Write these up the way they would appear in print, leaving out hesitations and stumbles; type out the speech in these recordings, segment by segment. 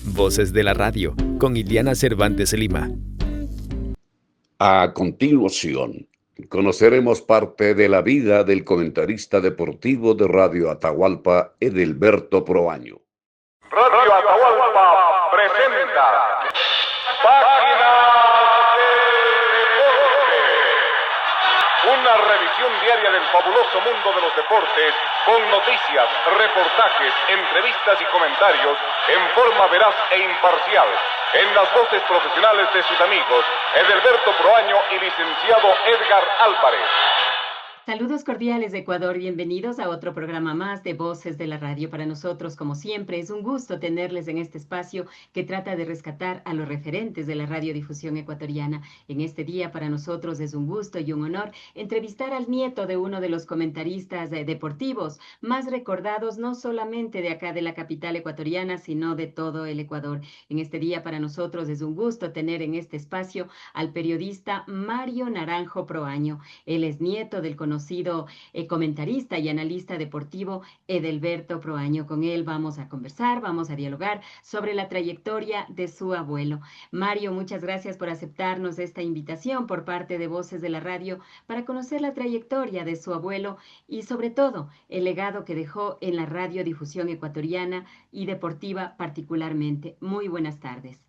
Voces de la Radio, con Iliana Cervantes Lima. A continuación, conoceremos parte de la vida del comentarista deportivo de Radio Atahualpa, Edelberto Proaño. Radio Atahualpa presenta Página del Deporte, una revisión diaria del fabuloso mundo de los deportes, con noticias, reportajes, entrevistas y comentarios en forma veraz e imparcial, en las voces profesionales de sus amigos Edelberto Proaño y licenciado Edgar Álvarez. Saludos cordiales de Ecuador, bienvenidos a otro programa más de Voces de la Radio. Para nosotros, como siempre, es un gusto tenerles en este espacio que trata de rescatar a los referentes de la radiodifusión ecuatoriana. En este día, para nosotros es un gusto y un honor entrevistar al nieto de uno de los comentaristas deportivos más recordados, no solamente de acá de la capital ecuatoriana, sino de todo el Ecuador. En este día, para nosotros es un gusto tener en este espacio al periodista Mario Naranjo Proaño. Él es nieto del conocido comentarista y analista deportivo Edelberto Proaño. Con él vamos a conversar, vamos a dialogar sobre la trayectoria de su abuelo. Mario, muchas gracias por aceptarnos esta invitación por parte de Voces de la Radio para conocer la trayectoria de su abuelo y sobre todo el legado que dejó en la radiodifusión ecuatoriana y deportiva particularmente. Muy buenas tardes.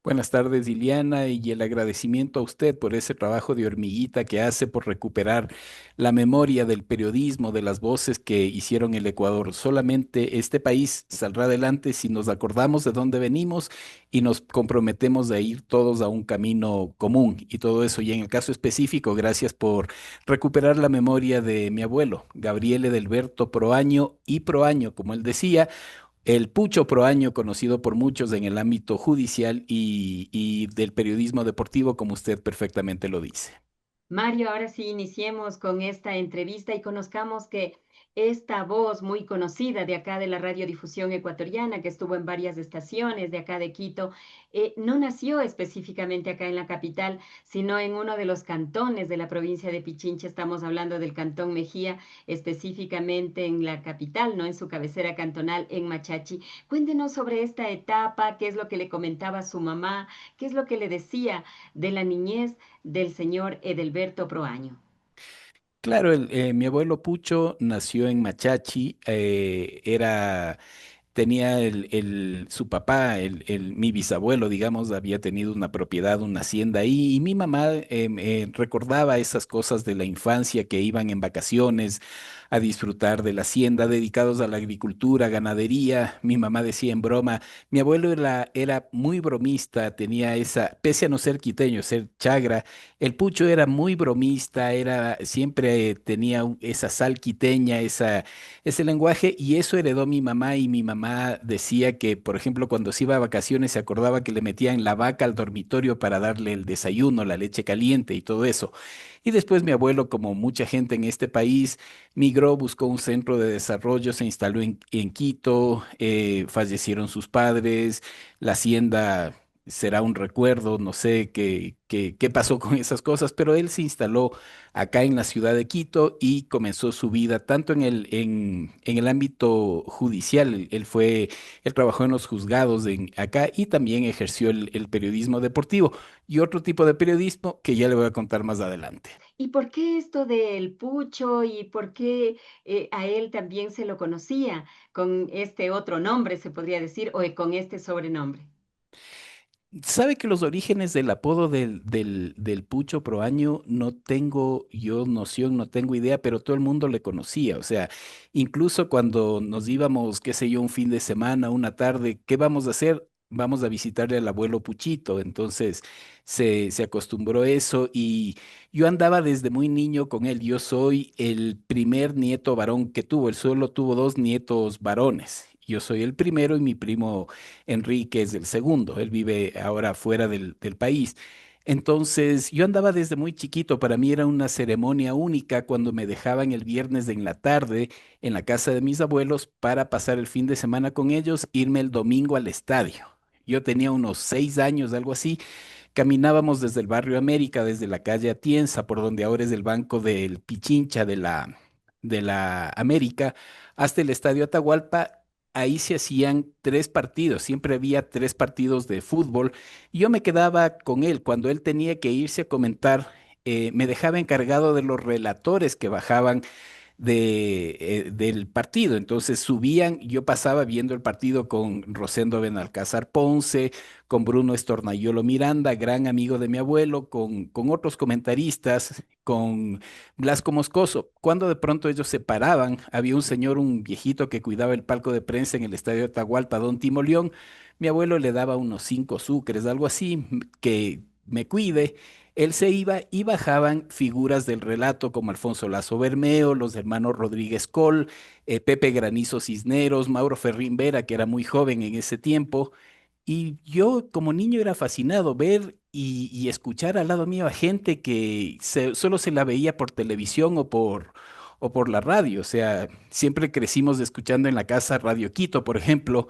Buenas tardes, Iliana, y el agradecimiento a usted por ese trabajo de hormiguita que hace por recuperar la memoria del periodismo, de las voces que hicieron el Ecuador. Solamente este país saldrá adelante si nos acordamos de dónde venimos y nos comprometemos a ir todos a un camino común y todo eso. Y en el caso específico, gracias por recuperar la memoria de mi abuelo, Gabriel Edelberto Proaño y Proaño, como él decía. El Pucho Proaño, conocido por muchos en el ámbito judicial y del periodismo deportivo, como usted perfectamente lo dice. Mario, ahora sí iniciemos con esta entrevista y conozcamos que esta voz muy conocida de acá de la radiodifusión ecuatoriana, que estuvo en varias estaciones de acá de Quito, no nació específicamente acá en la capital, sino en uno de los cantones de la provincia de Pichincha. Estamos hablando del Cantón Mejía, específicamente en la capital, ¿no? En su cabecera cantonal, en Machachi. Cuéntenos sobre esta etapa, qué es lo que le comentaba su mamá, qué es lo que le decía de la niñez del señor Edelberto Proaño. Claro, mi abuelo Pucho nació en Machachi, tenía su papá, mi bisabuelo, digamos, había tenido una propiedad, una hacienda ahí, y mi mamá recordaba esas cosas de la infancia que iban en vacaciones a disfrutar de la hacienda, dedicados a la agricultura, ganadería. Mi mamá decía en broma, mi abuelo era muy bromista, tenía pese a no ser quiteño, ser chagra, el Pucho era muy bromista, siempre tenía esa sal quiteña, ese lenguaje, y eso heredó mi mamá. Y mi mamá decía que, por ejemplo, cuando se iba a vacaciones se acordaba que le metían la vaca al dormitorio para darle el desayuno, la leche caliente y todo eso. Y después mi abuelo, como mucha gente en este país, migró, buscó un centro de desarrollo, se instaló en Quito, fallecieron sus padres, la hacienda será un recuerdo, no sé qué pasó con esas cosas, pero él se instaló acá en la ciudad de Quito y comenzó su vida tanto en el ámbito judicial. Él trabajó en los juzgados acá y también ejerció el periodismo deportivo y otro tipo de periodismo que ya le voy a contar más adelante. ¿Y por qué esto del Pucho y por qué a él también se lo conocía con este otro nombre, se podría decir, o con este sobrenombre? Sabe que los orígenes del apodo del Pucho Proaño no tengo yo noción, no tengo idea, pero todo el mundo le conocía. O sea, incluso cuando nos íbamos, qué sé yo, un fin de semana, una tarde, ¿qué vamos a hacer? Vamos a visitarle al abuelo Puchito. Entonces se acostumbró a eso y yo andaba desde muy niño con él. Yo soy el primer nieto varón que tuvo. Él solo tuvo dos nietos varones. Yo soy el primero y mi primo Enrique es el segundo. Él vive ahora fuera del país. Entonces, yo andaba desde muy chiquito. Para mí era una ceremonia única cuando me dejaban el viernes en la tarde en la casa de mis abuelos para pasar el fin de semana con ellos, irme el domingo al estadio. Yo tenía unos 6 años, algo así. Caminábamos desde el barrio América, desde la calle Atienza, por donde ahora es el banco del Pichincha de la América, hasta el estadio Atahualpa. ahí se hacían 3 partidos, siempre había 3 partidos de fútbol. Y yo me quedaba con él. Cuando él tenía que irse a comentar, me dejaba encargado de los relatores que bajaban del partido. Entonces subían, yo pasaba viendo el partido con Rosendo Benalcázar Ponce, con Bruno Estornayolo Miranda, gran amigo de mi abuelo, con otros comentaristas, con Blasco Moscoso. Cuando de pronto ellos se paraban, había un señor, un viejito que cuidaba el palco de prensa en el estadio de Atahualpa, don Timo León. Mi abuelo le daba unos 5 sucres, algo así, que me cuide. Él se iba y bajaban figuras del relato como Alfonso Lazo Bermeo, los hermanos Rodríguez Col, Pepe Granizo Cisneros, Mauro Ferrín Vera, que era muy joven en ese tiempo. Y yo como niño era fascinado ver y escuchar al lado mío a gente que solo se la veía por televisión o por la radio. O sea, siempre crecimos escuchando en la casa Radio Quito, por ejemplo,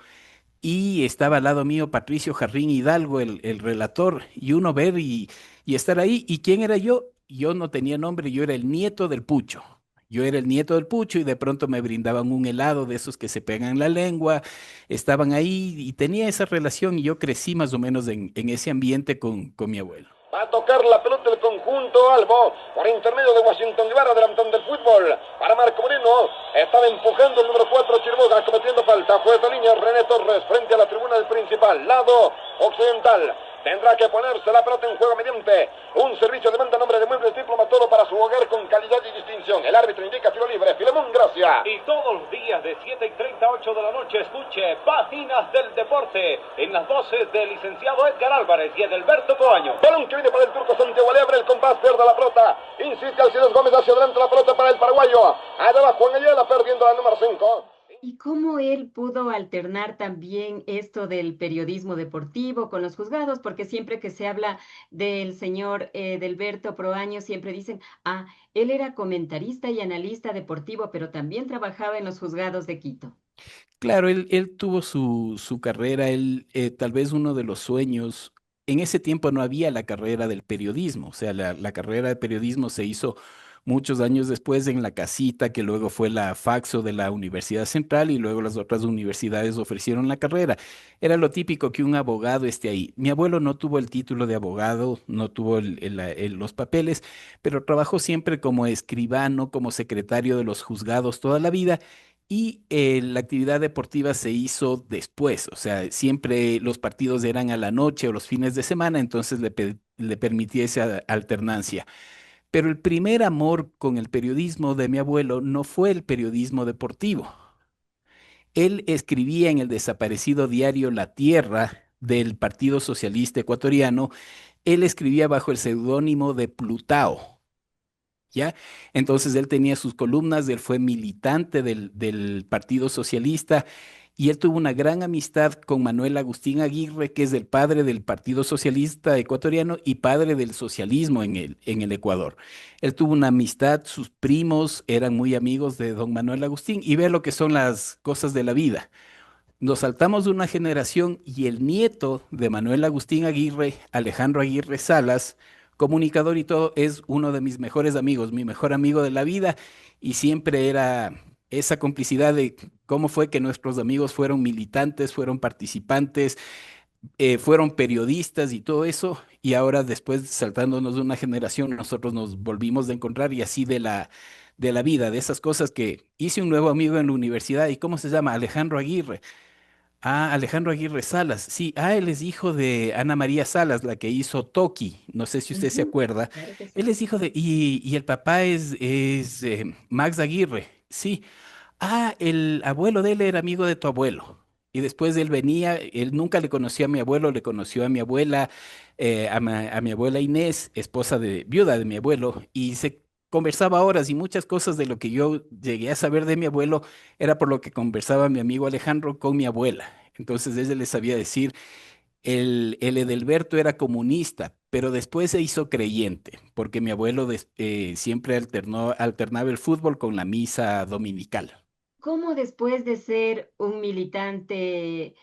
y estaba al lado mío Patricio Jarrín Hidalgo, el relator, y uno ver y estar ahí. ¿Y quién era yo? Yo no tenía nombre, yo era el nieto del Pucho. Yo era el nieto del Pucho y de pronto me brindaban un helado de esos que se pegan en la lengua, estaban ahí y tenía esa relación y yo crecí más o menos en ese ambiente con mi abuelo. Va a tocar la pelota el conjunto Albo por intermedio de Washington Guevara, delantón del fútbol. Para Marco Moreno, estaba empujando el número 4 Chirboga, cometiendo falta. Juez de línea René Torres frente a la tribuna del principal, lado occidental. Tendrá que ponerse la pelota en juego mediante un servicio de manda a nombre de Muebles Diplomatolo para su hogar con calidad y distinción. El árbitro indica tiro libre. Filemón Gracia. Y todos los días de 7:30 a 8 de la noche escuche Páginas del Deporte en las voces del licenciado Edgar Álvarez y Edelberto Coaño. Balón que viene para el turco Santiago, le abre el compás, pierde la pelota. Insiste Alcides Gómez hacia adelante, la pelota para el paraguayo. Allá va Juan Ayala perdiendo la número 5. ¿Y cómo él pudo alternar también esto del periodismo deportivo con los juzgados? Porque siempre que se habla del señor Delberto Proaño, siempre dicen, él era comentarista y analista deportivo, pero también trabajaba en los juzgados de Quito. Claro, él tuvo su carrera, él tal vez uno de los sueños, en ese tiempo no había la carrera del periodismo, o sea, la carrera de periodismo se hizo muchos años después en la casita, que luego fue la Faxo de la Universidad Central y luego las otras universidades ofrecieron la carrera. Era lo típico que un abogado esté ahí. Mi abuelo no tuvo el título de abogado, no tuvo los papeles, pero trabajó siempre como escribano, como secretario de los juzgados toda la vida. Y la actividad deportiva se hizo después, o sea, siempre los partidos eran a la noche o los fines de semana, entonces le permitía esa alternancia. Pero el primer amor con el periodismo de mi abuelo no fue el periodismo deportivo. Él escribía en el desaparecido diario La Tierra del Partido Socialista Ecuatoriano, él escribía bajo el seudónimo de Plutao. ¿Ya? Entonces él tenía sus columnas, él fue militante del Partido Socialista y él tuvo una gran amistad con Manuel Agustín Aguirre, que es el padre del Partido Socialista Ecuatoriano y padre del socialismo en el Ecuador. Él tuvo una amistad, sus primos eran muy amigos de don Manuel Agustín y ve lo que son las cosas de la vida. Nos saltamos de una generación y el nieto de Manuel Agustín Aguirre, Alejandro Aguirre Salas, comunicador y todo, es uno de mis mejores amigos, mi mejor amigo de la vida y siempre era esa complicidad de cómo fue que nuestros amigos fueron militantes, fueron participantes, fueron periodistas y todo eso, y ahora después saltándonos de una generación, nosotros nos volvimos de encontrar y así de la vida, de esas cosas que hice un nuevo amigo en la universidad, ¿y cómo se llama? Alejandro Aguirre. Alejandro Aguirre Salas, sí, él es hijo de Ana María Salas, la que hizo Toki, no sé si usted se Ujú, acuerda. claro que Él sí. es hijo y el papá es Max Aguirre, sí. El abuelo de él era amigo de tu abuelo. Y después él venía, él nunca le conoció a mi abuelo, le conoció a mi abuela, a mi abuela Inés, viuda de mi abuelo, y se conversaba horas y muchas cosas de lo que yo llegué a saber de mi abuelo era por lo que conversaba mi amigo Alejandro con mi abuela. Entonces ella le sabía decir, el Edelberto era comunista, pero después se hizo creyente, porque mi abuelo siempre alternaba el fútbol con la misa dominical. ¿Cómo después de ser un militante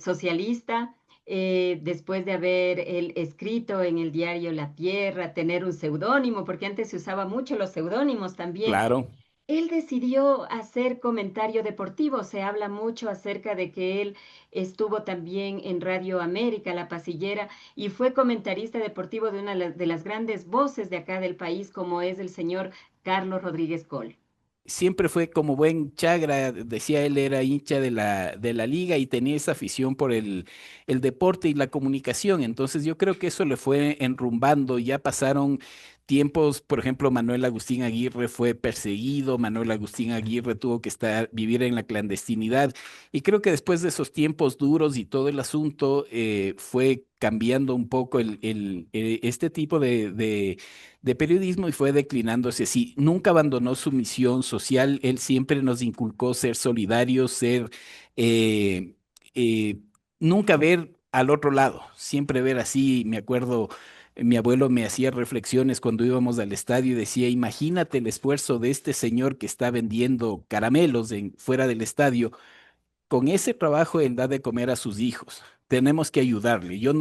socialista, después de haber él escrito en el diario La Tierra, tener un seudónimo, porque antes se usaba mucho los seudónimos también, Claro. Él decidió hacer comentario deportivo. Se habla mucho acerca de que él estuvo también en Radio América, La Pasillera, y fue comentarista deportivo de una de las grandes voces de acá del país, como es el señor Carlos Rodríguez Col. Siempre fue como buen chagra, decía él, era hincha de la liga y tenía esa afición por el deporte y la comunicación. Entonces yo creo que eso le fue enrumbando. Ya pasaron tiempos, por ejemplo, Manuel Agustín Aguirre fue perseguido, Manuel Agustín Aguirre tuvo que vivir en la clandestinidad. Y creo que después de esos tiempos duros y todo el asunto, fue cambiando un poco este tipo de periodismo y fue declinándose así. Nunca abandonó su misión social, él siempre nos inculcó ser solidarios, eh, eh, nunca ver al otro lado, siempre ver así. Me acuerdo, mi abuelo me hacía reflexiones cuando íbamos al estadio y decía, imagínate el esfuerzo de este señor que está vendiendo caramelos fuera del estadio. Con ese trabajo él da de comer a sus hijos. Tenemos que ayudarle. Yo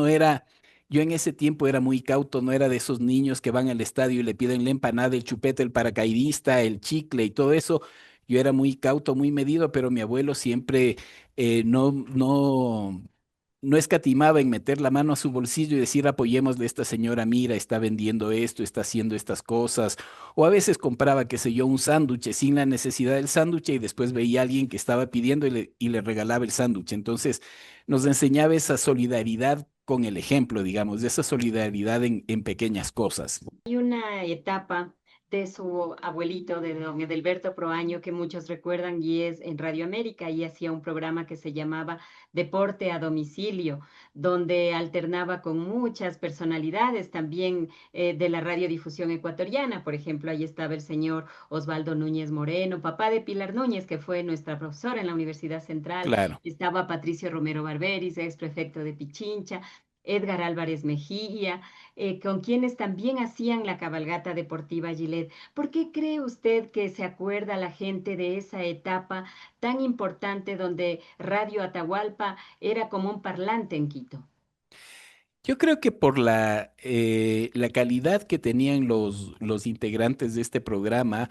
en ese tiempo era muy cauto, no era de esos niños que van al estadio y le piden la empanada, el chupete, el paracaidista, el chicle y todo eso. Yo era muy cauto, muy medido, pero mi abuelo siempre no escatimaba en meter la mano a su bolsillo y decir, apoyémosle a esta señora, mira, está vendiendo esto, está haciendo estas cosas. O a veces compraba, qué sé yo, un sándwich sin la necesidad del sándwich y después veía a alguien que estaba pidiendo y le regalaba el sándwich. Entonces nos enseñaba esa solidaridad con el ejemplo, digamos, de esa solidaridad en pequeñas cosas. Hay una etapa de su abuelito, de don Edelberto Proaño, que muchos recuerdan y es en Radio América, y hacía un programa que se llamaba Deporte a Domicilio, donde alternaba con muchas personalidades también de la radiodifusión ecuatoriana. Por ejemplo, ahí estaba el señor Osvaldo Núñez Moreno, papá de Pilar Núñez, que fue nuestra profesora en la Universidad Central. Claro. Estaba Patricio Romero Barberis, ex prefecto de Pichincha, Edgar Álvarez Mejía, con quienes también hacían la cabalgata deportiva Gilet. ¿Por qué cree usted que se acuerda la gente de esa etapa tan importante donde Radio Atahualpa era como un parlante en Quito? Yo creo que por la calidad que tenían los integrantes de este programa,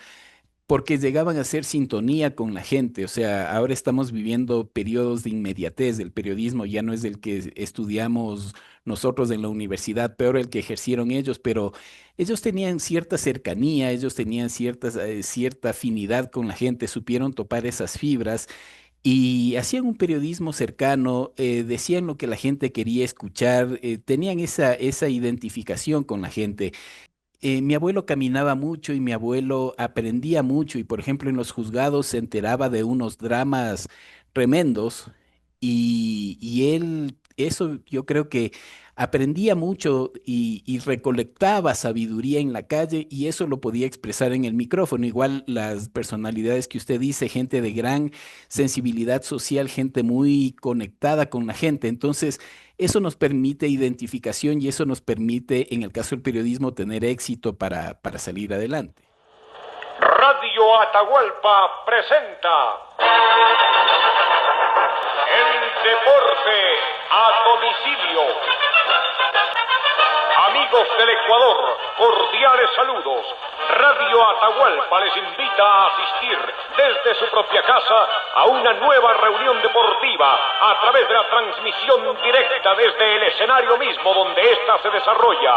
porque llegaban a hacer sintonía con la gente. O sea, ahora estamos viviendo periodos de inmediatez. El periodismo ya no es el que estudiamos nosotros en la universidad, peor el que ejercieron ellos, pero ellos tenían cierta cercanía, ellos tenían cierta afinidad con la gente, supieron topar esas fibras. Y hacían un periodismo cercano, decían lo que la gente quería escuchar, tenían esa identificación con la gente. Mi abuelo caminaba mucho y mi abuelo aprendía mucho y, por ejemplo, en los juzgados se enteraba de unos dramas tremendos y él, eso yo creo que aprendía mucho y recolectaba sabiduría en la calle y eso lo podía expresar en el micrófono. Igual las personalidades que usted dice, gente de gran sensibilidad social, gente muy conectada con la gente. Entonces, eso nos permite identificación y eso nos permite, en el caso del periodismo, tener éxito para salir adelante. Radio Atahualpa presenta el deporte a domicilio. Amigos del Ecuador, cordiales saludos. Radio Atahualpa les invita a asistir desde su propia casa a una nueva reunión deportiva a través de la transmisión directa desde el escenario mismo donde ésta se desarrolla.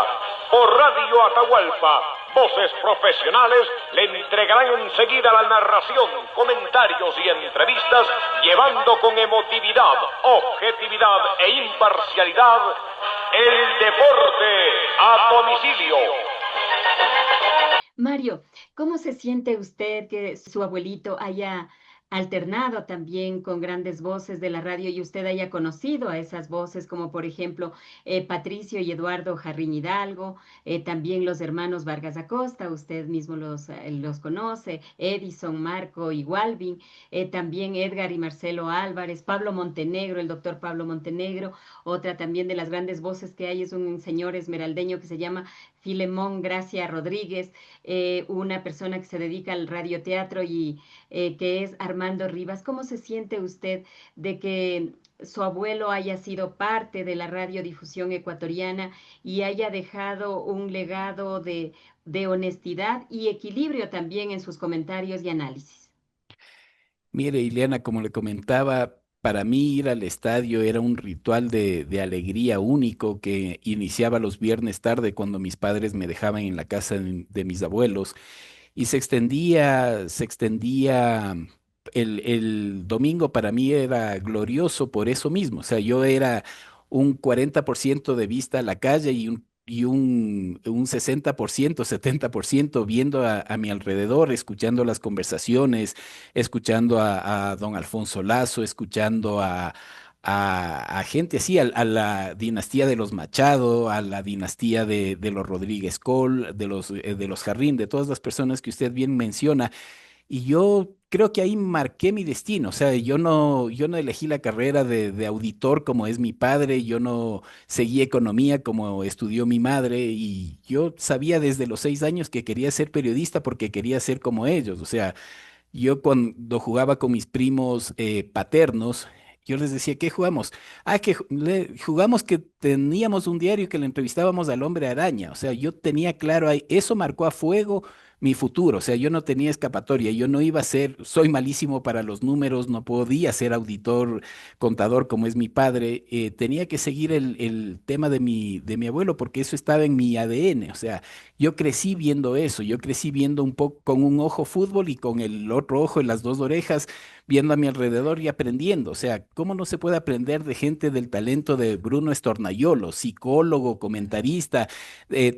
Por Radio Atahualpa, voces profesionales le entregarán enseguida la narración, comentarios y entrevistas, llevando con emotividad, objetividad e imparcialidad el deporte a domicilio. Mario, ¿cómo se siente usted que su abuelito haya alternado también con grandes voces de la radio y usted haya conocido a esas voces, como por ejemplo Patricio y Eduardo Jarrín Hidalgo, también los hermanos Vargas Acosta, usted mismo los conoce, Edison, Marco y Walvin, también Edgar y Marcelo Álvarez, Pablo Montenegro, el doctor Pablo Montenegro? Otra también de las grandes voces que hay es un señor esmeraldeño que se llama Filemón Gracia Rodríguez, una persona que se dedica al radioteatro y que es Armando Rivas. ¿Cómo se siente usted de que su abuelo haya sido parte de la radiodifusión ecuatoriana y haya dejado un legado de de honestidad y equilibrio también en sus comentarios y análisis. Mire, Ileana, como le comentaba, para mí ir al estadio era un ritual de alegría único que iniciaba los viernes tarde cuando mis padres me dejaban en la casa de mis abuelos y se extendía, el domingo para mí era glorioso por eso mismo, o sea, yo era un 40% de vista a la calle y un 60%, 70% viendo a mi alrededor, escuchando las conversaciones, escuchando a don Alfonso Lazo, escuchando a gente así, a la dinastía de los Machado, a la dinastía de los Rodríguez Col, de los Jarrín, de todas las personas que usted bien menciona. Y yo creo que ahí marqué mi destino. O sea, yo no elegí la carrera de auditor como es mi padre, yo no seguí economía como estudió mi madre, y yo sabía desde los 6 años que quería ser periodista porque quería ser como ellos. O sea, yo cuando jugaba con mis primos paternos, yo les decía, ¿qué jugamos? Ah, que jugamos que teníamos un diario que le entrevistábamos al hombre araña. O sea, yo tenía claro ahí, eso marcó a fuego mi futuro. O sea, yo no tenía escapatoria, yo no iba a ser, soy malísimo para los números, no podía ser auditor, contador como es mi padre. Tenía que seguir el tema de mi abuelo porque eso estaba en mi ADN. O sea, yo crecí viendo eso, yo crecí viendo un poco con un ojo fútbol y con el otro ojo en las dos orejas, viendo a mi alrededor y aprendiendo. O sea, ¿cómo no se puede aprender de gente del talento de Bruno Estornayolo, psicólogo, comentarista,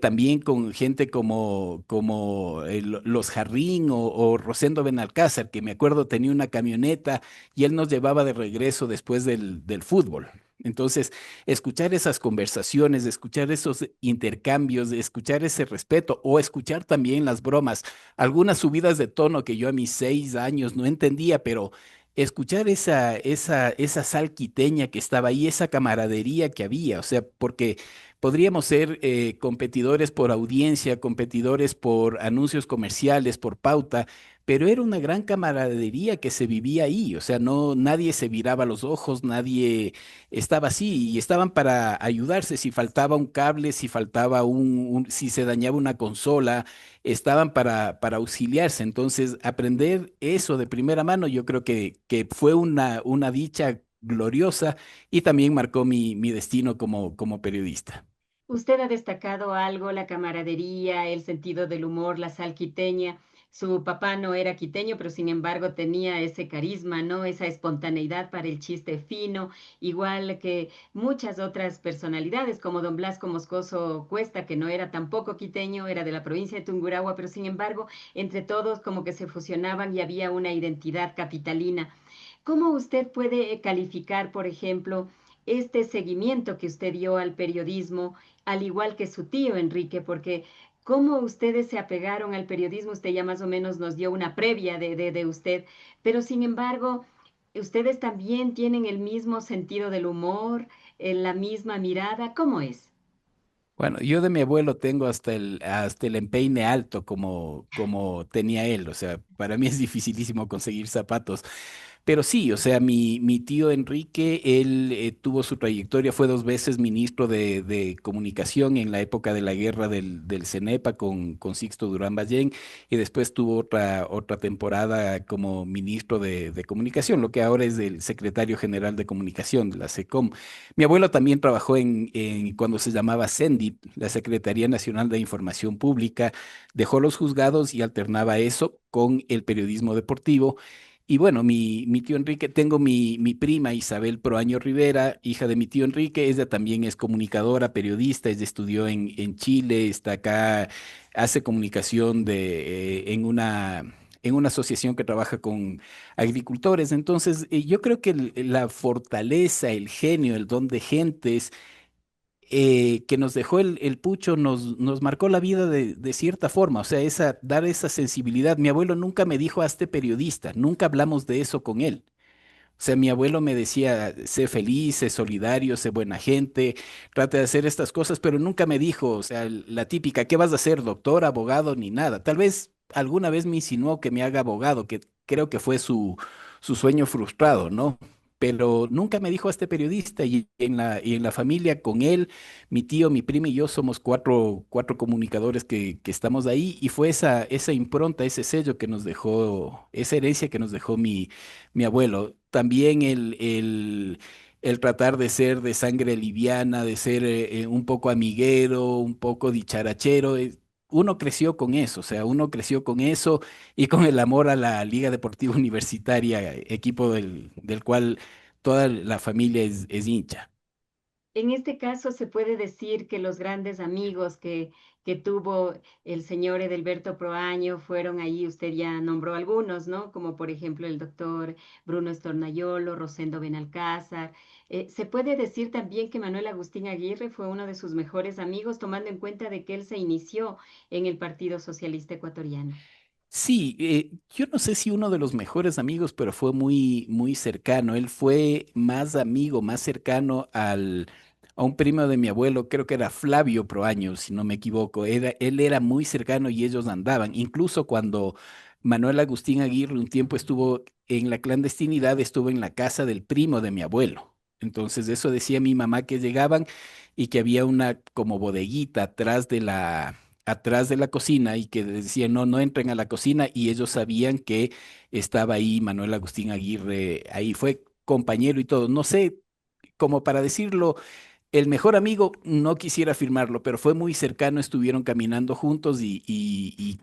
también con gente como los Jarrín o Rosendo Benalcázar, que me acuerdo tenía una camioneta y él nos llevaba de regreso después del fútbol? Entonces, escuchar esas conversaciones, escuchar esos intercambios, de escuchar ese respeto o escuchar también las bromas, algunas subidas de tono que yo a mis 6 años no entendía, pero escuchar esa sal quiteña que estaba ahí, esa camaradería que había, o sea, porque podríamos ser competidores por audiencia, competidores por anuncios comerciales, por pauta, pero era una gran camaradería que se vivía ahí, o sea, no, nadie se viraba los ojos, nadie estaba así y estaban para ayudarse si faltaba un cable, si faltaba si se dañaba una consola, estaban para auxiliarse. Entonces, aprender eso de primera mano, yo creo que fue una dicha gloriosa y también marcó mi destino como periodista. Usted ha destacado algo, la camaradería, el sentido del humor, la sal quiteña. Su papá no era quiteño, pero sin embargo tenía ese carisma, ¿no? Esa espontaneidad para el chiste fino, igual que muchas otras personalidades, como don Blasco Moscoso Cuesta, que no era tampoco quiteño, era de la provincia de Tungurahua, pero sin embargo, entre todos como que se fusionaban y había una identidad capitalina. ¿Cómo usted puede calificar, por ejemplo, este seguimiento que usted dio al periodismo, al igual que su tío Enrique? Porque cómo ustedes se apegaron al periodismo, usted ya más o menos nos dio una previa de usted, pero sin embargo, ustedes también tienen el mismo sentido del humor, la misma mirada, ¿cómo es? Bueno, yo de mi abuelo tengo hasta el empeine alto como tenía él. O sea, para mí es dificilísimo conseguir zapatos. Pero sí, o sea, mi tío Enrique, él tuvo su trayectoria, fue 2 veces ministro de Comunicación en la época de la guerra del CENEPA con Sixto Durán Ballén, y después tuvo otra temporada como ministro de Comunicación, lo que ahora es el secretario general de Comunicación de la SECOM. Mi abuelo también trabajó en cuando se llamaba CENDIP, la Secretaría Nacional de Información Pública, dejó los juzgados y alternaba eso con el periodismo deportivo. Y bueno, mi tío Enrique, tengo mi prima Isabel Proaño Rivera, hija de mi tío Enrique. Ella también es comunicadora, periodista, ella estudió en Chile, está acá, hace comunicación en una asociación que trabaja con agricultores. Entonces, yo creo que la fortaleza, el genio, el don de gentes que nos dejó el Pucho nos marcó la vida de cierta forma. O sea, dar esa sensibilidad. Mi abuelo nunca me dijo, hazte periodista, nunca hablamos de eso con él. O sea, mi abuelo me decía, sé feliz, sé solidario, sé buena gente, trata de hacer estas cosas, pero nunca me dijo, o sea, la típica, ¿qué vas a hacer, doctor, abogado, ni nada? Tal vez alguna vez me insinuó que me haga abogado, que creo que fue su sueño frustrado, ¿no? pero nunca me dijo a este periodista y en la familia con él, mi tío, mi prima y yo somos cuatro comunicadores que estamos ahí y fue esa impronta, ese sello que nos dejó, esa herencia que nos dejó mi abuelo. También el tratar de ser de sangre liviana, de ser un poco amiguero, un poco dicharachero. Uno creció con eso, o sea, uno creció con eso y con el amor a la Liga Deportiva Universitaria, equipo del cual toda la familia es hincha. En este caso, se puede decir que los grandes amigos que tuvo el señor Edelberto Proaño fueron ahí, usted ya nombró algunos, ¿no? Como por ejemplo el doctor Bruno Estornayolo, Rosendo Benalcázar. Se puede decir también que Manuel Agustín Aguirre fue uno de sus mejores amigos, tomando en cuenta de que él se inició en el Partido Socialista Ecuatoriano. Sí, yo no sé si uno de los mejores amigos, pero fue muy, muy cercano. Él fue más amigo, más cercano a un primo de mi abuelo, creo que era Flavio Proaño, si no me equivoco. Él era muy cercano y ellos andaban. Incluso cuando Manuel Agustín Aguirre un tiempo estuvo en la clandestinidad, estuvo en la casa del primo de mi abuelo. Entonces, eso decía mi mamá que llegaban y que había una como bodeguita atrás de la cocina y que decían, no, no entren a la cocina y ellos sabían que estaba ahí Manuel Agustín Aguirre, ahí fue compañero y todo. No sé, como para decirlo, el mejor amigo, no quisiera afirmarlo, pero fue muy cercano, estuvieron caminando juntos y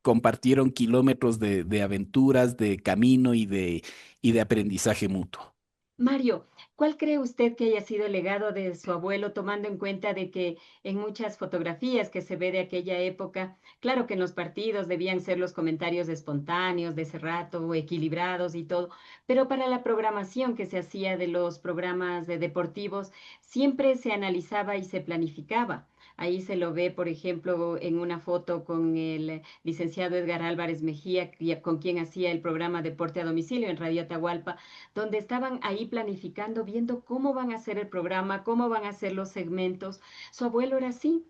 compartieron kilómetros de aventuras, de camino y de aprendizaje mutuo. Mario, ¿cuál cree usted que haya sido el legado de su abuelo, tomando en cuenta de que en muchas fotografías que se ve de aquella época, claro que en los partidos debían ser los comentarios espontáneos de ese rato, equilibrados y todo, pero para la programación que se hacía de los programas de deportivos, siempre se analizaba y se planificaba. Ahí se lo ve, por ejemplo, en una foto con el licenciado Edgar Álvarez Mejía, con quien hacía el programa Deporte a Domicilio en Radio Atahualpa, donde estaban ahí planificando, viendo cómo van a hacer el programa, cómo van a hacer los segmentos. Su abuelo era así.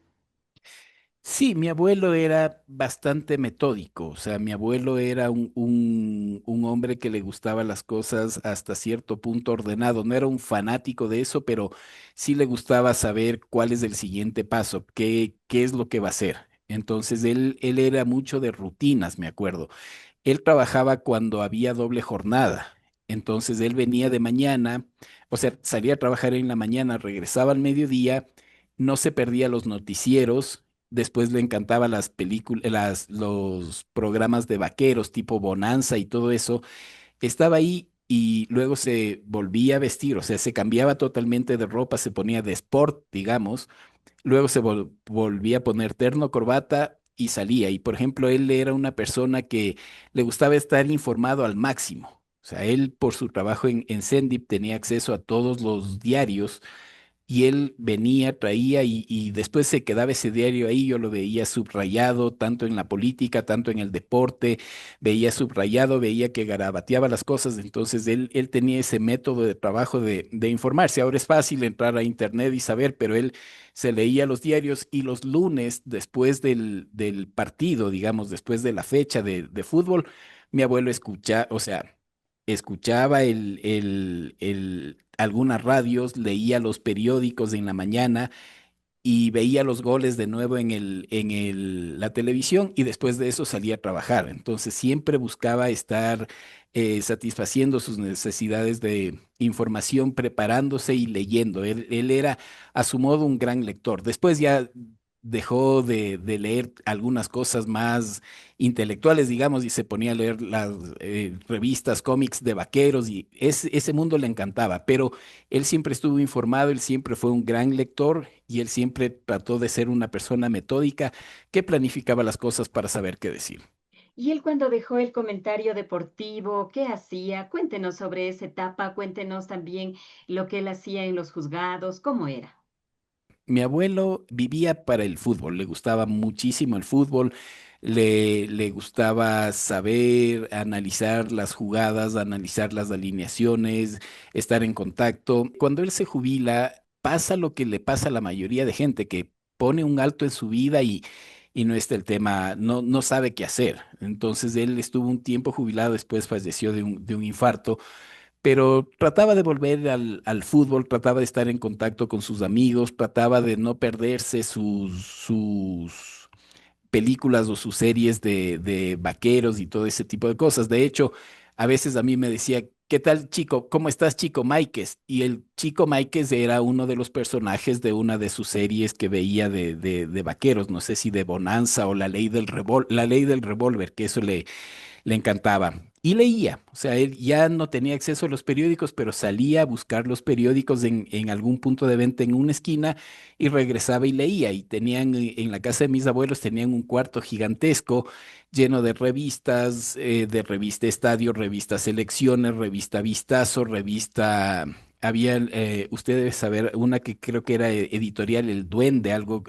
Sí, mi abuelo era bastante metódico, o sea, mi abuelo era un hombre que le gustaba las cosas hasta cierto punto ordenado, no era un fanático de eso, pero sí le gustaba saber cuál es el siguiente paso, qué es lo que va a hacer. Entonces, él era mucho de rutinas, me acuerdo. Él trabajaba cuando había doble jornada, entonces él venía de mañana, o sea, salía a trabajar en la mañana, regresaba al mediodía, no se perdía los noticieros. Después le encantaba las películas, los programas de vaqueros tipo Bonanza y todo eso. Estaba ahí y luego se volvía a vestir, o sea, se cambiaba totalmente de ropa, se ponía de sport, digamos. Luego se volvía a poner terno, corbata y salía. Y por ejemplo, él era una persona que le gustaba estar informado al máximo. O sea, él por su trabajo en Sendip tenía acceso a todos los diarios y él venía, traía y después se quedaba ese diario ahí, yo lo veía subrayado, tanto en la política, tanto en el deporte, veía subrayado, veía que garabateaba las cosas, entonces él tenía ese método de trabajo de informarse. Ahora es fácil entrar a internet y saber, pero él se leía los diarios y los lunes, después del partido, digamos, después de la fecha de fútbol, mi abuelo escucha, o sea escuchaba algunas radios, leía los periódicos en la mañana y veía los goles de nuevo la televisión y después de eso salía a trabajar. Entonces siempre buscaba estar satisfaciendo sus necesidades de información, preparándose y leyendo. Él era a su modo un gran lector. Después ya dejó de leer algunas cosas más intelectuales, digamos, y se ponía a leer las revistas, cómics de vaqueros y ese mundo le encantaba, pero él siempre estuvo informado, él siempre fue un gran lector y él siempre trató de ser una persona metódica que planificaba las cosas para saber qué decir. Y él cuando dejó el comentario deportivo, ¿qué hacía? Cuéntenos sobre esa etapa, cuéntenos también lo que él hacía en los juzgados, cómo era. Mi abuelo vivía para el fútbol, le gustaba muchísimo el fútbol, le gustaba saber, analizar las jugadas, analizar las alineaciones, estar en contacto. Cuando él se jubila, pasa lo que le pasa a la mayoría de gente, que pone un alto en su vida y no está el tema, no sabe qué hacer. Entonces él estuvo un tiempo jubilado, después falleció de un infarto, pero trataba de volver al fútbol, trataba de estar en contacto con sus amigos, trataba de no perderse sus películas o sus series de vaqueros y todo ese tipo de cosas. De hecho, a veces a mí me decía, ¿qué tal, chico? ¿Cómo estás, chico Máiquez? Y el chico Máiquez era uno de los personajes de una de sus series que veía de vaqueros, no sé si de Bonanza o La Ley del Revólver, que eso le encantaba. Y leía, o sea, él ya no tenía acceso a los periódicos, pero salía a buscar los periódicos en algún punto de venta en una esquina y regresaba y leía. Y tenían, en la casa de mis abuelos, tenían un cuarto gigantesco lleno de revistas, de revista Estadio, revista Selecciones, revista Vistazo, revista... Había, usted debe saber, una que creo que era editorial El Duende, algo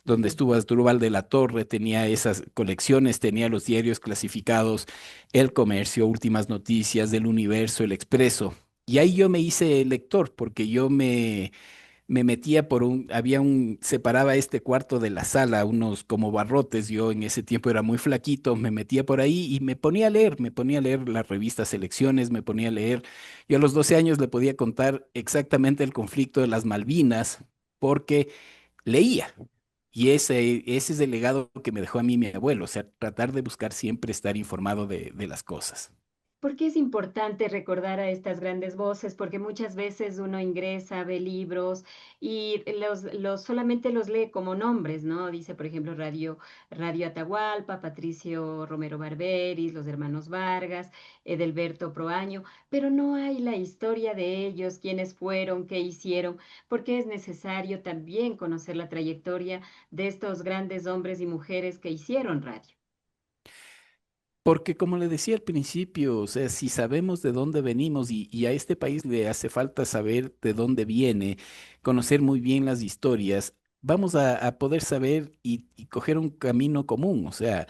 donde estuvo Asdrúbal de la Torre, tenía esas colecciones, tenía los diarios clasificados, El Comercio, Últimas Noticias, del Universo, El Expreso. Y ahí yo me hice lector porque me metía separaba este cuarto de la sala, unos como barrotes, yo en ese tiempo era muy flaquito, me metía por ahí y me ponía a leer las revistas Selecciones, me ponía a leer. Yo a los 12 años le podía contar exactamente el conflicto de las Malvinas porque leía. Y ese es el legado que me dejó a mí mi abuelo, o sea, tratar de buscar siempre estar informado de las cosas. ¿Por qué es importante recordar a estas grandes voces? Porque muchas veces uno ingresa, ve libros y solamente los lee como nombres, ¿no? Dice, por ejemplo, Radio Atahualpa, Patricio Romero Barberis, los hermanos Vargas, Edelberto Proaño, pero no hay la historia de ellos, quiénes fueron, qué hicieron, porque es necesario también conocer la trayectoria de estos grandes hombres y mujeres que hicieron radio. Porque como le decía al principio, o sea, si sabemos de dónde venimos y a este país le hace falta saber de dónde viene, conocer muy bien las historias, vamos a poder saber y coger un camino común. O sea,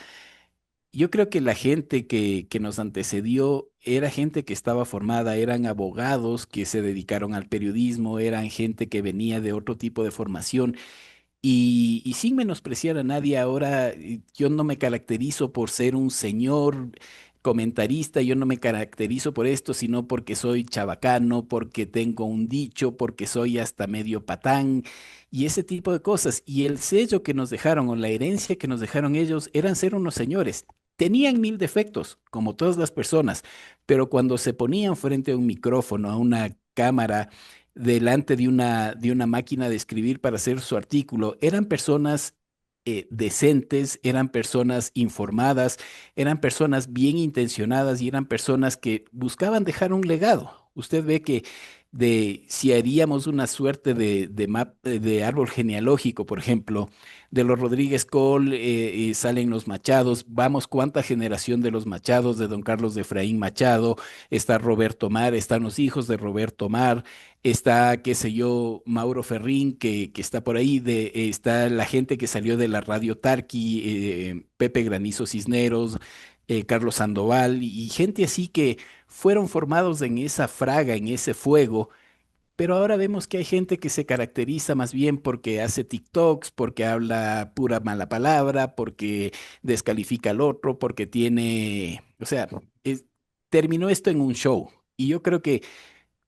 yo creo que la gente que nos antecedió era gente que estaba formada, eran abogados que se dedicaron al periodismo, eran gente que venía de otro tipo de formación. Y sin menospreciar a nadie, ahora yo no me caracterizo por ser un señor comentarista, yo no me caracterizo por esto, sino porque soy chabacano, porque tengo un dicho, porque soy hasta medio patán y ese tipo de cosas. Y el sello que nos dejaron o la herencia que nos dejaron ellos eran ser unos señores. Tenían mil defectos, como todas las personas, pero cuando se ponían frente a un micrófono, a una cámara, delante de una máquina de escribir para hacer su artículo. Eran personas decentes, eran personas informadas, eran personas bien intencionadas y eran personas que buscaban dejar un legado. Usted ve que si haríamos una suerte de árbol genealógico, por ejemplo, de los Rodríguez Col, salen los Machados, vamos, ¿cuánta generación de los Machados, de don Carlos de Efraín Machado? Está Roberto Mar, están los hijos de Roberto Mar, está, qué sé yo, Mauro Ferrín, que está por ahí, está la gente que salió de la radio Tarqui, Pepe Granizo Cisneros, Carlos Sandoval, y gente así que fueron formados en esa fraga, en ese fuego, pero ahora vemos que hay gente que se caracteriza más bien porque hace TikToks, porque habla pura mala palabra, porque descalifica al otro, porque tiene, o sea, terminó esto en un show. Y yo creo que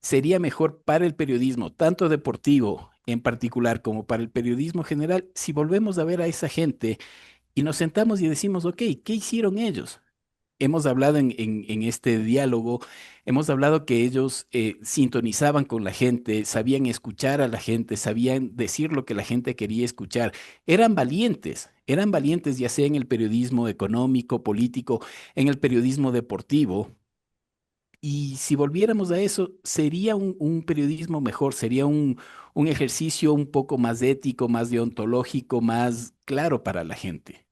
sería mejor para el periodismo, tanto deportivo en particular como para el periodismo general, si volvemos a ver a esa gente y nos sentamos y decimos, ok, ¿qué hicieron ellos? Hemos hablado en este diálogo, hemos hablado que ellos sintonizaban con la gente, sabían escuchar a la gente, sabían decir lo que la gente quería escuchar. Eran valientes ya sea en el periodismo económico, político, en el periodismo deportivo. Y si volviéramos a eso, sería un periodismo mejor, sería un ejercicio un poco más ético, más deontológico, más claro para la gente.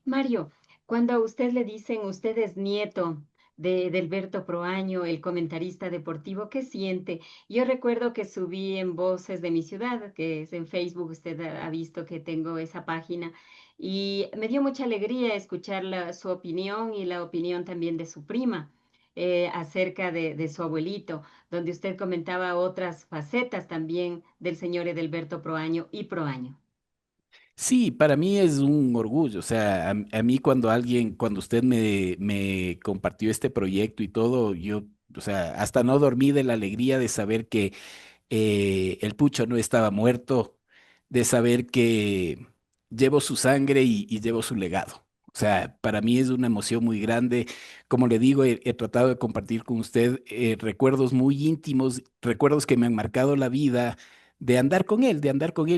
Mario, cuando a usted le dicen usted es nieto de Alberto Proaño, el comentarista deportivo, ¿qué siente? Yo recuerdo que subí en Voces de mi Ciudad, que es en Facebook, usted ha visto que tengo esa página, y me dio mucha alegría escuchar su opinión y la opinión también de su prima. Acerca de su abuelito, donde usted comentaba otras facetas también del señor Edelberto Proaño y Proaño. Sí, para mí es un orgullo. O sea, a mí cuando usted me compartió este proyecto y todo, yo O sea, hasta no dormí de la alegría de saber que el Pucho no estaba muerto, de saber que llevo su sangre y llevo su legado. O sea, para mí es una emoción muy grande. Como le digo, he tratado de compartir con usted recuerdos muy íntimos, recuerdos que me han marcado la vida, de andar con él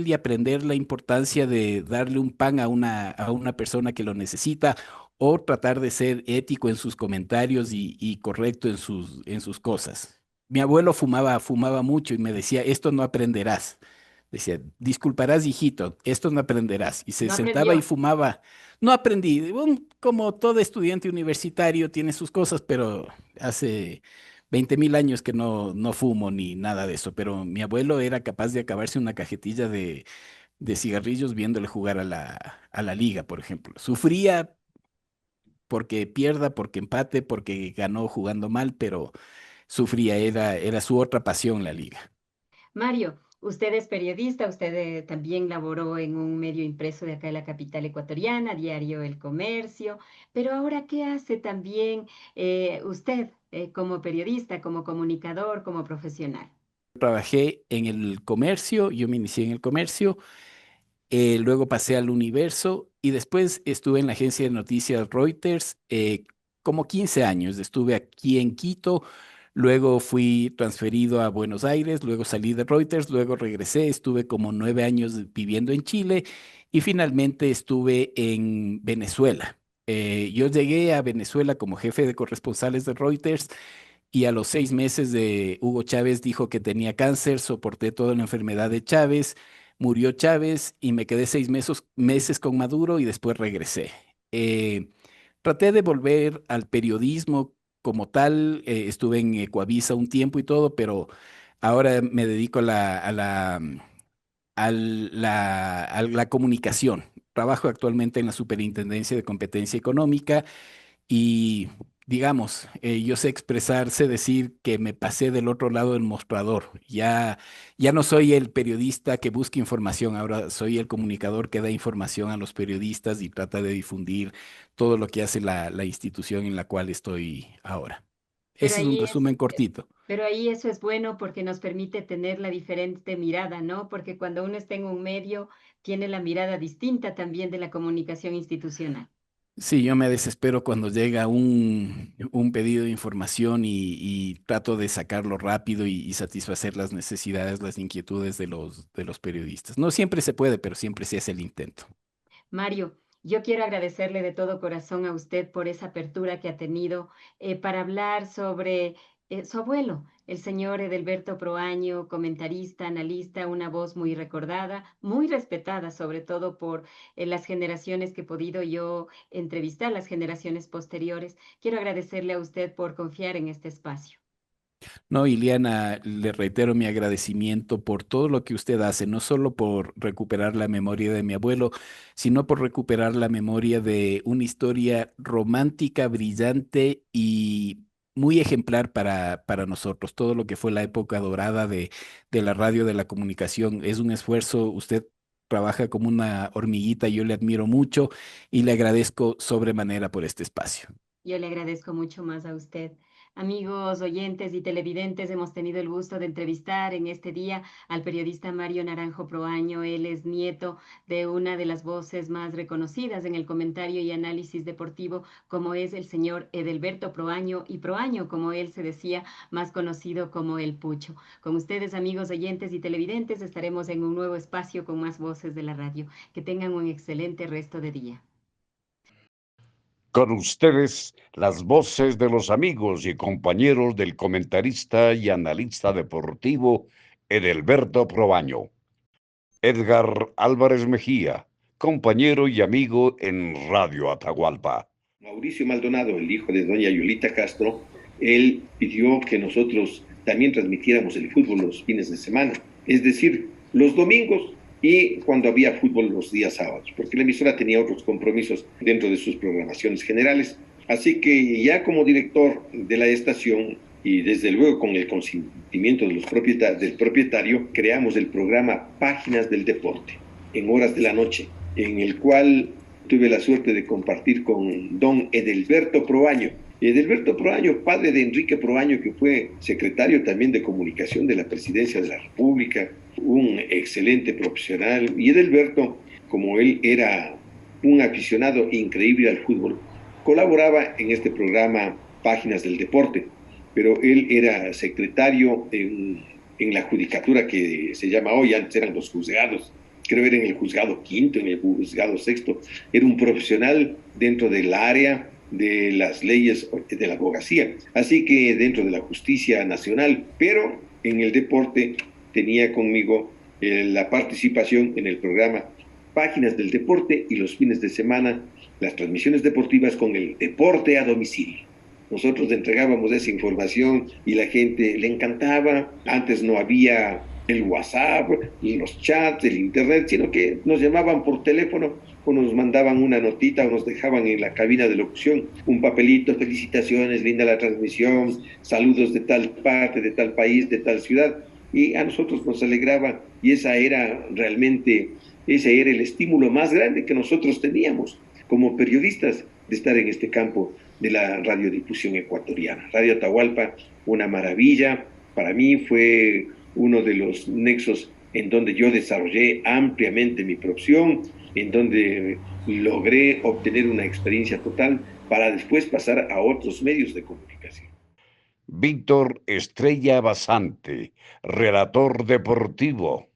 y aprender la importancia de darle un pan a una persona que lo necesita o tratar de ser ético en sus comentarios y correcto en sus cosas. Mi abuelo fumaba mucho y me decía, esto no aprenderás. Decía, disculparás, hijito, esto no aprenderás. Y se No sentaba y aprendió. fumaba. No aprendí. Como todo estudiante universitario tiene sus cosas, pero hace 20.000 años que no fumo ni nada de eso. Pero mi abuelo era capaz de acabarse una cajetilla de cigarrillos viéndole jugar a la liga, por ejemplo. Sufría porque pierda, porque empate, porque ganó jugando mal, pero sufría, era su otra pasión la liga. Mario, usted es periodista, usted también laboró en un medio impreso de acá de la capital ecuatoriana, Diario El Comercio, pero ahora, ¿qué hace también usted como periodista, como comunicador, como profesional? Trabajé en el comercio, yo me inicié en el comercio, luego pasé al Universo y después estuve en la agencia de noticias Reuters como 15 años. Estuve aquí en Quito, luego fui transferido a Buenos Aires, luego salí de Reuters, luego regresé, estuve como 9 años viviendo en Chile y finalmente estuve en Venezuela. Yo llegué a Venezuela como jefe de corresponsales de Reuters y a los 6 meses de Hugo Chávez dijo que tenía cáncer, soporté toda la enfermedad de Chávez, murió Chávez y me quedé 6 meses con Maduro y después regresé. Eh, Traté de volver al periodismo como tal, estuve en Ecuavisa un tiempo y todo, pero ahora me dedico a la comunicación. Trabajo actualmente en la Superintendencia de Competencia Económica y digamos, yo sé expresar, sé decir que me pasé del otro lado del mostrador. Ya no soy el periodista que busca información, ahora soy el comunicador que da información a los periodistas y trata de difundir todo lo que hace la institución en la cual estoy ahora. Pero Ese es un ahí es, resumen cortito. pero ahí eso es bueno porque nos permite tener la diferente mirada, ¿no? Porque cuando uno está en un medio, tiene la mirada distinta también de la comunicación institucional. Sí, yo me desespero cuando llega un pedido de información y trato de sacarlo rápido y satisfacer las necesidades, las inquietudes de los periodistas. No siempre se puede, pero siempre se hace el intento. Mario, yo quiero agradecerle de todo corazón a usted por esa apertura que ha tenido para hablar sobre su abuelo, el señor Edelberto Proaño, comentarista, analista, una voz muy recordada, muy respetada, sobre todo por las generaciones que he podido yo entrevistar, las generaciones posteriores. Quiero agradecerle a usted por confiar en este espacio. No, Iliana, le reitero mi agradecimiento por todo lo que usted hace, no solo por recuperar la memoria de mi abuelo, sino por recuperar la memoria de una historia romántica, brillante y muy ejemplar para nosotros. Todo lo que fue la época dorada de la radio, de la comunicación, es un esfuerzo. Usted trabaja como una hormiguita, yo le admiro mucho y le agradezco sobremanera por este espacio. Yo le agradezco mucho más a usted. Amigos, oyentes y televidentes, hemos tenido el gusto de entrevistar en este día al periodista Mario Naranjo Proaño. Él es nieto de una de las voces más reconocidas en el comentario y análisis deportivo, como es el señor Edelberto Proaño y Proaño, como él se decía, más conocido como El Pucho. Con ustedes, amigos oyentes y televidentes, estaremos en un nuevo espacio con más voces de la radio. Que tengan un excelente resto de día. Con ustedes, las voces de los amigos y compañeros del comentarista y analista deportivo Edelberto Proaño. Edgar Álvarez Mejía, compañero y amigo en Radio Atahualpa. Mauricio Maldonado, el hijo de doña Yulita Castro, él pidió que nosotros también transmitiéramos el fútbol los fines de semana, es decir, los domingos y cuando había fútbol los días sábados, porque la emisora tenía otros compromisos dentro de sus programaciones generales. Así que ya como director de la estación y desde luego con el consentimiento de del propietario, creamos el programa Páginas del Deporte en horas de la noche, en el cual tuve la suerte de compartir con don Edelberto Proaño, Edelberto Proaño, padre de Enrique Proaño, que fue secretario también de Comunicación de la Presidencia de la República, un excelente profesional. Y Edelberto, como él era un aficionado increíble al fútbol, colaboraba en este programa Páginas del Deporte, pero él era secretario en la judicatura que se llama hoy, antes eran los juzgados, creo era en el juzgado quinto, en el juzgado sexto. Era un profesional dentro del área de las leyes de la abogacía, así que dentro de la justicia nacional, pero en el deporte tenía conmigo la participación en el programa Páginas del Deporte y los fines de semana las transmisiones deportivas con el deporte a domicilio. Nosotros le entregábamos esa información y la gente le encantaba. Antes no había el WhatsApp, los chats, el internet, sino que nos llamaban por teléfono o nos mandaban una notita o nos dejaban en la cabina de locución un papelito: felicitaciones, linda la transmisión, saludos de tal parte, de tal país, de tal ciudad. Y a nosotros nos alegraba, y ese era el estímulo más grande que nosotros teníamos como periodistas, de estar en este campo de la radiodifusión ecuatoriana. Radio Atahualpa, una maravilla. Para mí fue uno de los nexos en donde yo desarrollé ampliamente mi profesión, en donde logré obtener una experiencia total para después pasar a otros medios de comunicación. Víctor Estrella Basante, relator deportivo.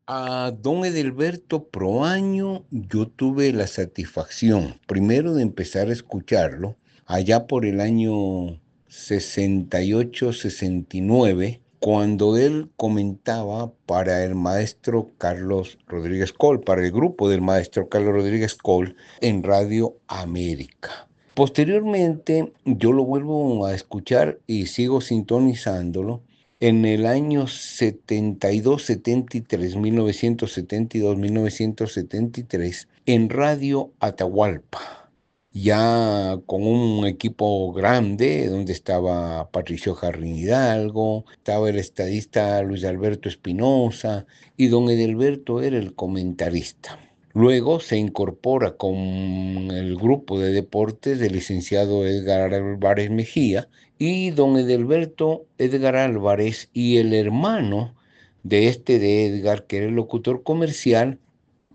A don Edelberto Proaño yo tuve la satisfacción primero de empezar a escucharlo allá por el año 68-69, cuando él comentaba para el maestro Carlos Rodríguez Col, para el grupo del maestro Carlos Rodríguez Col en Radio América. Posteriormente yo lo vuelvo a escuchar y sigo sintonizándolo en el año 72-73, 1972-1973, en Radio Atahualpa, ya con un equipo grande donde estaba Patricio Jarrín Hidalgo, estaba el estadista Luis Alberto Espinosa y don Edelberto era el comentarista. Luego se incorpora con el grupo de deportes del licenciado Edgar Álvarez Mejía, y don Edelberto Edgar Álvarez y el hermano de Edgar, que era el locutor comercial,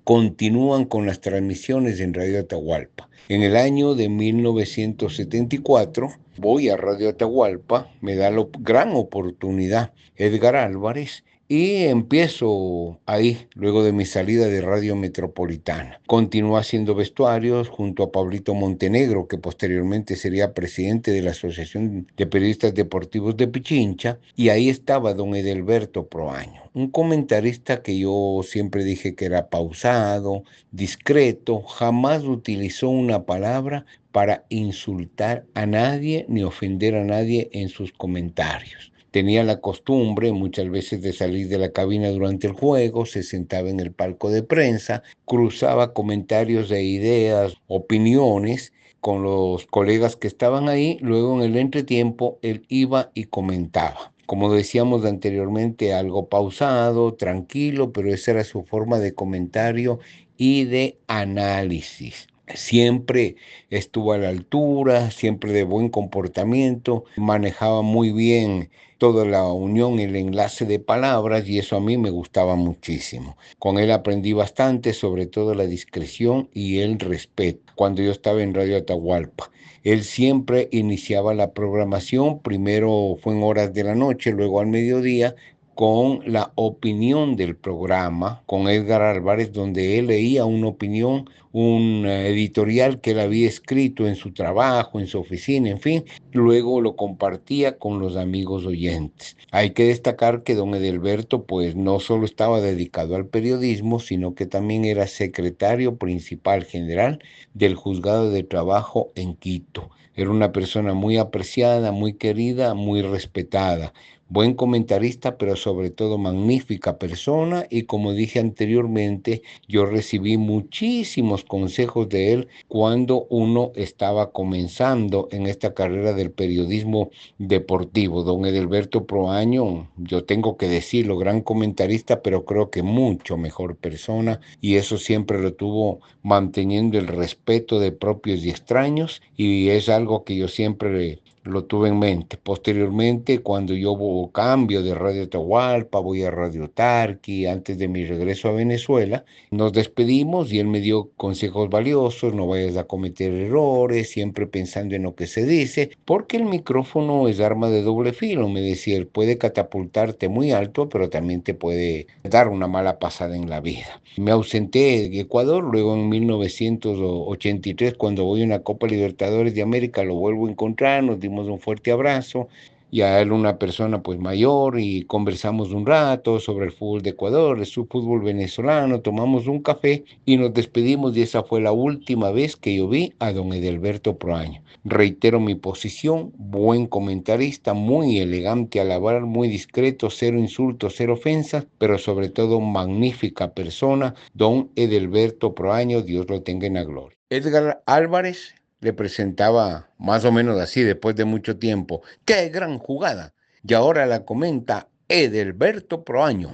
continúan con las transmisiones en Radio Atahualpa. En el año de 1974 voy a Radio Atahualpa, me da la gran oportunidad Edgar Álvarez, y empiezo ahí, luego de mi salida de Radio Metropolitana. Continúo haciendo vestuarios junto a Pablito Montenegro, que posteriormente sería presidente de la Asociación de Periodistas Deportivos de Pichincha, y ahí estaba don Edelberto Proaño, un comentarista que yo siempre dije que era pausado, discreto, jamás utilizó una palabra para insultar a nadie ni ofender a nadie en sus comentarios. Tenía la costumbre muchas veces de salir de la cabina durante el juego, se sentaba en el palco de prensa, cruzaba comentarios de ideas, opiniones con los colegas que estaban ahí. Luego en el entretiempo él iba y comentaba. Como decíamos anteriormente, algo pausado, tranquilo, pero esa era su forma de comentario y de análisis. Siempre estuvo a la altura, siempre de buen comportamiento, manejaba muy bien toda la unión, el enlace de palabras, y eso a mí me gustaba muchísimo. Con él aprendí bastante, sobre todo la discreción y el respeto. Cuando yo estaba en Radio Atahualpa, él siempre iniciaba la programación, primero fue en horas de la noche, luego al mediodía, con la opinión del programa, con Edgar Álvarez, donde él leía una opinión, un editorial que él había escrito en su trabajo, en su oficina, en fin, luego lo compartía con los amigos oyentes. Hay que destacar que don Edelberto pues no solo estaba dedicado al periodismo, sino que también era secretario principal general del Juzgado de Trabajo en Quito. Era una persona muy apreciada, muy querida, muy respetada. buen comentarista, pero sobre todo magnífica persona, y como dije anteriormente, yo recibí muchísimos consejos de él cuando uno estaba comenzando en esta carrera del periodismo deportivo. Don Edelberto Proaño, yo tengo que decirlo, gran comentarista, pero creo que mucho mejor persona, y eso siempre lo tuvo manteniendo el respeto de propios y extraños, y es algo que yo siempre lo tuve en mente. Posteriormente, cuando yo cambio de Radio Atahualpa, voy a Radio Tarqui, antes de mi regreso a Venezuela, nos despedimos y él me dio consejos valiosos: no vayas a cometer errores, siempre pensando en lo que se dice, porque el micrófono es arma de doble filo, me decía él, puede catapultarte muy alto, pero también te puede dar una mala pasada en la vida. Me ausenté de Ecuador, luego en 1983, cuando voy a una Copa Libertadores de América, lo vuelvo a encontrar, nos dimos un fuerte abrazo, y a él, una persona pues mayor, y conversamos un rato sobre el fútbol de Ecuador, el fútbol venezolano, tomamos un café y nos despedimos, y esa fue la última vez que yo vi a don Edelberto Proaño. Reitero mi posición: buen comentarista, muy elegante al hablar, muy discreto, cero insultos, cero ofensas, pero sobre todo magnífica persona, don Edelberto Proaño, Dios lo tenga en la gloria. Edgar Álvarez le presentaba más o menos así después de mucho tiempo: ¡qué gran jugada! Y ahora la comenta Edelberto Proaño.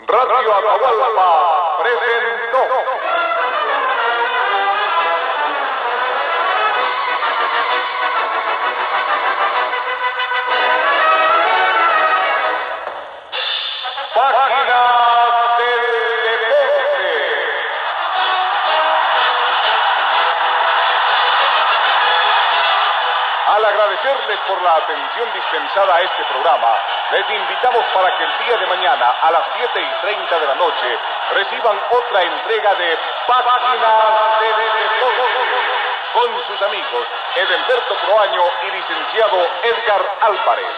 Radio Atahualpa presentó Páginas del Deporte. Al agradecerles por la atención dispensada a este programa, les invitamos para que el día de mañana a las 7:30 de la noche reciban otra entrega de Páginas del Deporte con sus amigos Edelberto Proaño y licenciado Edgar Álvarez.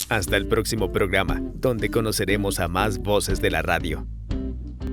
Hasta el próximo programa, donde conoceremos a más voces de la radio.